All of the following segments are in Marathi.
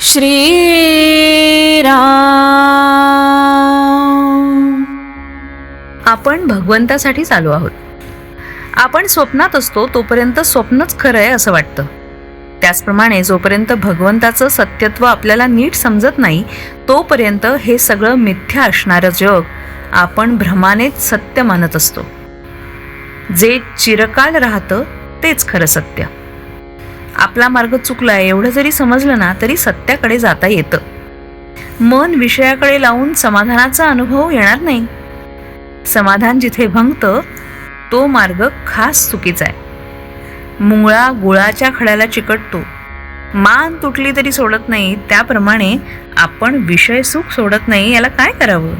श्रीराम. आपण भगवंतासाठीच आलो आहोत. आपण स्वप्नात असतो तोपर्यंत स्वप्नच खरं आहे असं वाटतं. त्याचप्रमाणे जोपर्यंत भगवंताचं सत्यत्व आपल्याला नीट समजत नाही तोपर्यंत हे सगळं मिथ्या असणारं जग आपण भ्रमानेच सत्य मानत असतो. जे चिरकाल राहतं तेच खरं सत्य. आपला मार्ग चुकलाय एवढं जरी समजलं ना तरी सत्याकडे जाता येतं. मन विषयाकडे लावून समाधानाचा अनुभव येणार नाही. समाधान जिथे भंगतं तो मार्ग खास चुकीचा आहे. मुंगळा गुळाच्या खड्याला चिकटतो. मान तुटली तरी सोडत नाही, त्याप्रमाणे आपण विषय सुख सोडत नाही. याला काय करावं?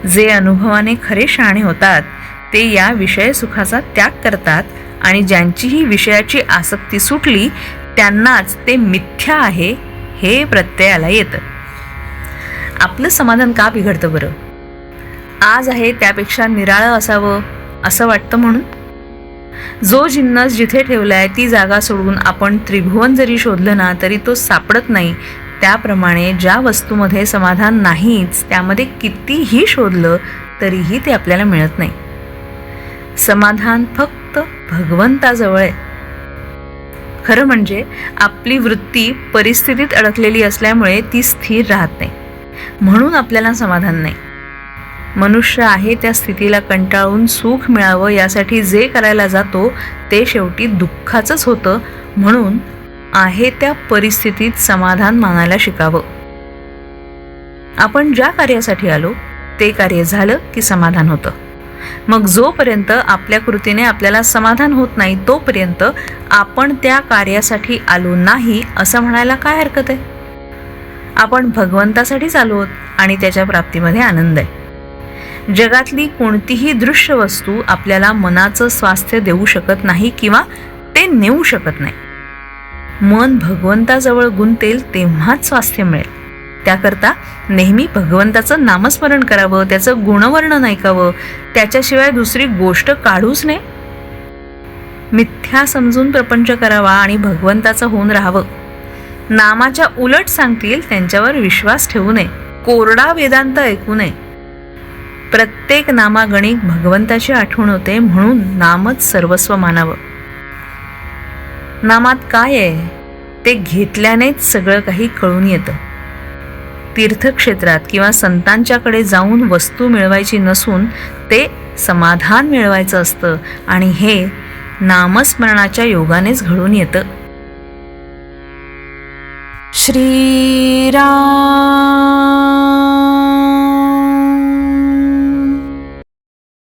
जे अनुभवाने खरे शहाणे होतात ते या विषय सुखाचा त्याग करतात आणि ज्यांची ही विषयाची आसक्ती सुटली त्यांनाच ते मिथ्या आहे हे प्रत्ययाला येतं. आपलं समाधान का बिघडतं बरं? आज आहे त्यापेक्षा निराळं असावं असं वाटतं म्हणून. जो जिन्नस जिथे ठेवलाय ती जागा सोडून आपण त्रिभुवन जरी शोधलं ना तरी तो सापडत नाही. त्याप्रमाणे ज्या वस्तूमध्ये समाधान नाहीच त्यामध्ये कितीही शोधलं तरीही ते आपल्याला मिळत नाही. समाधान फक्त भगवंताजवळ आहे. खरं म्हणजे आपली वृत्ती परिस्थितीत अडकलेली असल्यामुळे ती स्थिर राहत नाही, म्हणून आपल्याला समाधान नाही. मनुष्य आहे त्या स्थितीला कंटाळून सुख मिळावं यासाठी जे करायला जातो ते शेवटी दुःखाचंच होतं. म्हणून आहे त्या परिस्थितीत समाधान मानायला शिकावं. आपण ज्या कार्यासाठी आलो ते कार्य झालं की समाधान होतं. मग जोपर्यंत आपल्या कृतीने आपल्याला समाधान होत नाही तोपर्यंत आपण त्या कार्यासाठी आलो नाही असं म्हणायला काय हरकत आहे? आपण भगवंतासाठीच आलो आहोत आणि त्याच्या प्राप्तीमध्ये आनंद आहे. जगातली कोणतीही दृश्य वस्तू आपल्याला मनाचं स्वास्थ्य देऊ शकत नाही किंवा ते नेऊ शकत नाही. मन भगवंताजवळ गुंतेल तेव्हाच स्वास्थ्य मिळेल. त्याकरता नेहमी भगवंताचं नामस्मरण करावं, त्याचं गुणवर्णन ऐकावं, त्याच्याशिवाय दुसरी गोष्ट काढूच नये. मिथ्या समजून प्रपंच करावा आणि भगवंताचं होऊन राहावं. नामाच्या उलट सांगतील त्यांच्यावर विश्वास ठेवू नये. कोरडा वेदांत ऐकू नये. प्रत्येक नामागणिक भगवंताची आठवण होते, म्हणून नामच सर्वस्व मानावं. नामात काय आहे ते घेतल्यानेच सगळं काही कळून येतं. तीर्थक्षेत्रात किंवा संतांच्याकडे जाऊन वस्तू मिळवायची नसून ते समाधान मिळवायचं असतं आणि हे नामस्मरणाच्या योगानेच घडून येतं. श्रीराम.